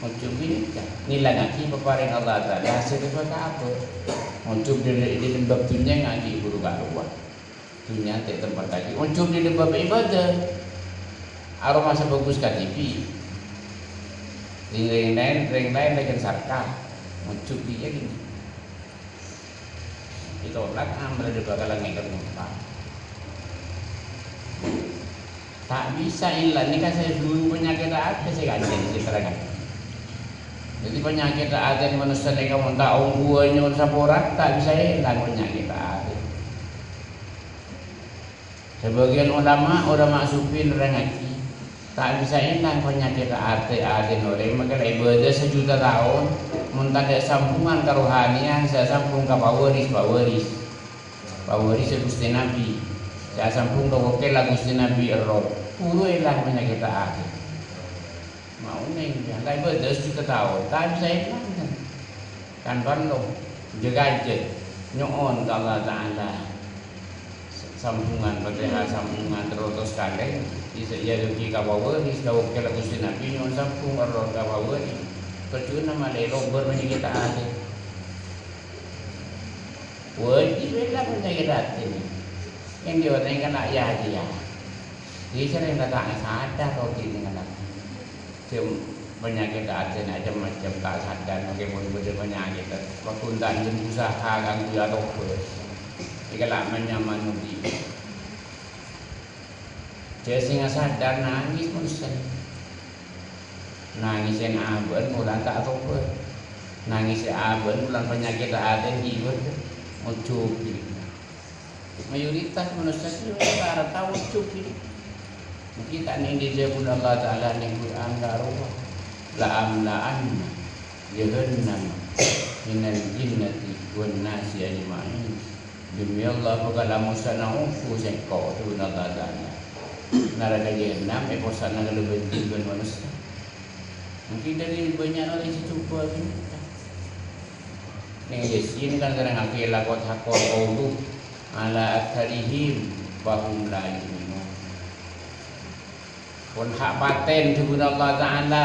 Ucub ini nilai ngaji peparing Allah Ta'ala hasil daripada apa? Ucub di lembab dunia ngaji guru karuan dunia tak tempat lagi. Ucub di lembab ibadah aroma sebagus KTP ring lain lagi sarkah. Ucub dia gini ditolak amal di bakalan ngikut ngumpah tak bisa ilah. Ini kan saya dulu penyakit hati saya kajian diterangkan. Jadi penyakit hati manusia yang kamu tahu buahnya saporat tak bisa hilang penyakit hati. Sebagian ulama supin orang ngaji tak bisa hilang penyakit hati orang. Maka ibadah sejuta tahun muntah ada sambungan kerohanian saya sambung ke pawaris Gusti Nabi. Saya sambung ke wakil Gusti Nabi Rob. Puluh hilang penyakit hati. Mau neng jangan ibadah sejuta tahun tak bisa hilang kan perlu jaga nyoon ke Allah Ta'ala sambungan padahal sambungan terus kali bisa jadi kita pawaris kalau wakil Gusti Nabi nyoon sambung Rob ke pawaris percuma malah lobor penyakit hati. Wajib hilang penyakit hati yang dia kena ya dia. Dia sering datang sadar kalau dia kena penyakit hati macam-macam tak sadar bagaimana penyakit. Waktu dan usaha ganggu atau apa. Jika lama nyaman di. Dia singa sadar nangis manusia. Nangisin aben mulan tak atau apa. Nangisin aben mulan penyakit hati jiwa. Ucub mayoritas manusia itu cara tahu ucub ini. Mungkin tak nih dijawab Allah Ta'ala nih Quran garuh la'amla'an jahannam minal jinnati wan nasi ajma'in. Demi Allah bakal sanauku sekau tu Allah Ta'ala neraka jahannam sana kalau benci manusia. Mungkin dari banyak orang situ buat ini. Nih Yesin kan kadang akhir lakot hakor qawlu ala aktarihim bahum la yu'minun. Pun hak paten kepada Allah Ta'ala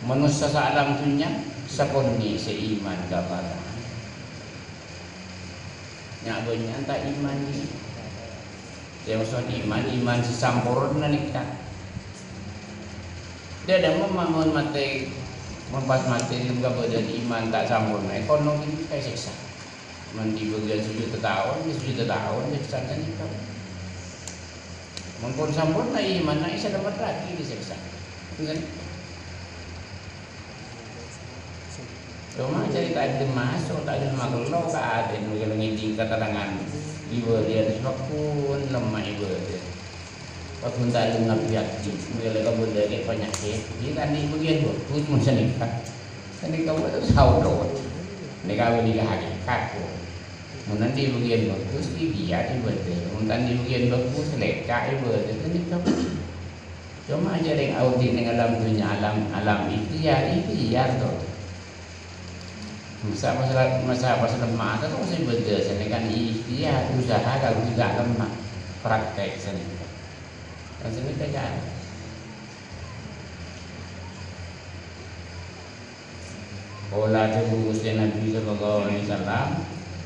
manusia alam dunia seponi seiman kepada nyak banyak tak iman ni. Dia maksud iman sesampurna nikah. Dia ada membangun mati mempas mati juga berjadi iman tak sempurna ekonomi kayak siksa. Mandi bagian sejuta tahun siksa ni kau. Mumpun sempurna iman nak isa dapat lagi disiksa. Kan? Cuma jadi tak ada masuk, tak ada makhluk ke ada yang ngiding keterangan ibu dia disebabkan lemah ibu dia. Waktu tak ada ngapiat di, bila kau berdekat penyakit, dia kan di bagian tu macam ni kan. Ini kau itu saudara, ini kau ni hakikat. Nanti bagian bagus dia ibu dia, nanti bagian bagus seleka ibu dia. Ini kau cuma aja yang audit dengan alam dunia alam ikhtiar tu. Masa lemah tu mesti beda. Sini kan ikhtiar usaha kalau tidak lemah praktek sini. Dan sini kerjaan. Qala Gusti Nabi sallallahu alaihi wasallam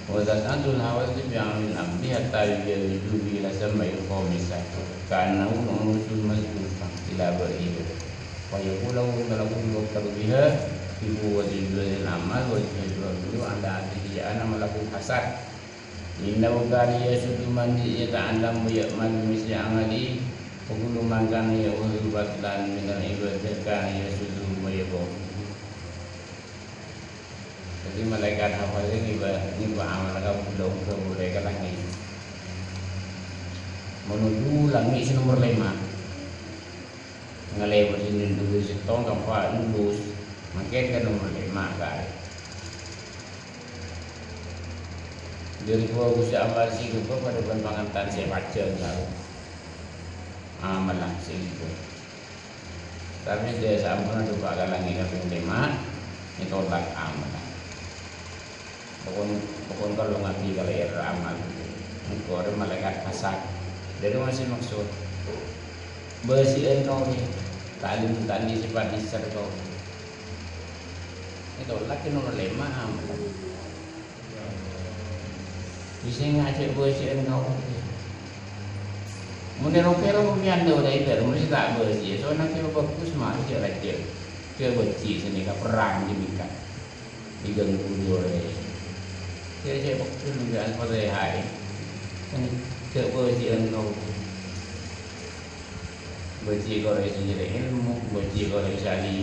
wa zatul hawadith bi'amil abdi hatta yujidu ila samai qawmisa kana usul mazkufa ila ba'id wa yaqulu lakum waqtu biha ibu wa dil amal wa yajru anda ati ana malaku hasad inna qali yasudu man yata'allam ya'mal misli amali Pukul makan ya ubat dan minal ibadah kan ya sudu mayabo. Jadi malaikat hafal ini amal kau belum kemudian kan lagi menuju langit nomor 5 ngelewat ini dulu setong kapal lulus makin ke nomor 5 kan. Jadi gua bisa amal sih gua pada pengantan saya baca tahu. Amalan segitu. Tapi dia sampun dua kali kaping 5 itu tak amalan. Pokon kalau ngaji kalau amal, engkau ada malaikat kasat. Dari masih maksud bersihin kau ni, talim tadi sifat isar kau. Itolak kinu lema amat. Bisa ngajak bersih engkau. Mungkin rupero rupiah dah dari itu, mesti tak bersih. Soalnya kita bagus mah dia raja. Dia bersih sini kan perang di mikat. Diganggu oleh. Dia cek bagus juga pada hari. Cek bersih engkau. Bersih kalau sendiri ilmu, bersih kalau sehari.